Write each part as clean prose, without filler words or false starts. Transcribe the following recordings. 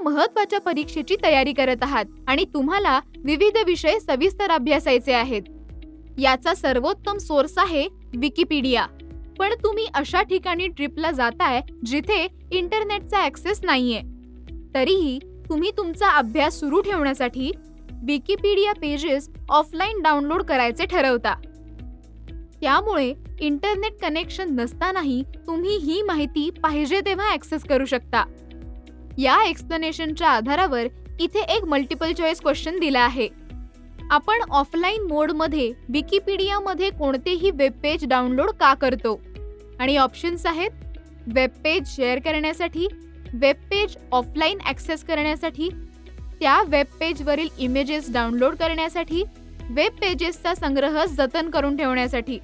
महत्त्वाच्या परीक्षेची तयारी करत आहात आणि तुम्हाला विविध विषय सविस्तर अभ्यासायचे आहेत. याचा सर्वोत्तम सोर्स आहे विकिपीडिया. पण तुम्ही अशा ठिकाणी ट्रिपला जाताय जिथे इंटरनेटचा ॲक्सेस नाहीये. तरीही तुम्ही तुमचा अभ्यास सुरू ठेवण्यासाठी विकिपीडिया पेजेस ऑफलाईन डाउनलोड करायचे ठरवता. त्यामुळे इंटरनेट कनेक्शन नसतानाही तुम्ही ही माहिती पाहिजे तेव्हा ॲक्सेस करू शकता. या एक्सप्लेनेशनच्या आधारावर इथे एक मल्टिपल चॉईस क्वेश्चन दिला आहे. आपण ऑफलाईन मोडमध्ये विकिपीडियामध्ये कोणतेही वेब पेज डाउनलोड का करतो? आणि ऑप्शन्स आहेत वेब पेज शेअर करण्यासाठी, वेब पेज ऑफलाईन ॲक्सेस करण्यासाठी, त्या वेब पेजवरील इमेजेस डाउनलोड करण्यासाठी, वेब पेजेसचा संग्रह जतन करून ठेवण्यासाठी.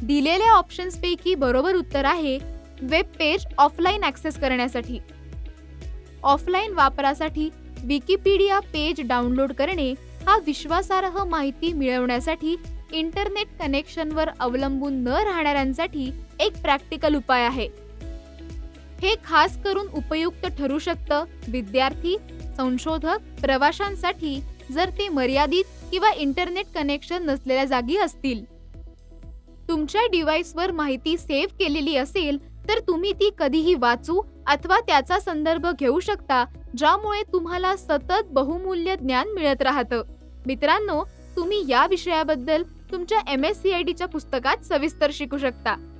दिलेल्या ऑप्शन्सपैकी बरोबर उत्तर आहे वेब पेज ऑफलाईन ॲक्सेस करण्यासाठी. ऑफलाईन वापरासाठी विकिपीडिया पेज डाउनलोड करणे हा विश्वासार्ह माहिती मिळवण्यासाठी इंटरनेट कनेक्शनवर अवलंबून न राहणाऱ्यांसाठी एक प्रॅक्टिकल उपाय आहे. हे खास करून उपयुक्त ठरू शकतं विद्यार्थी, संशोधक, प्रवाशांसाठी जर ते मर्यादित किंवा इंटरनेट कनेक्शन नसलेल्या जागी असतील. तुमच्या डिव्हाइसवर माहिती सेव्ह केलेली असेल तर तुम्ही ती कधीही वाचू अथवा त्याचा संदर्भ घेऊ शकता, ज्यामुळे तुम्हाला सतत बहुमूल्य ज्ञान मिळत राहतं. मित्रांनो, तुम्ही या विषयाबद्दल तुमच्या MSCITच्या पुस्तकात सविस्तर शिकू शकता.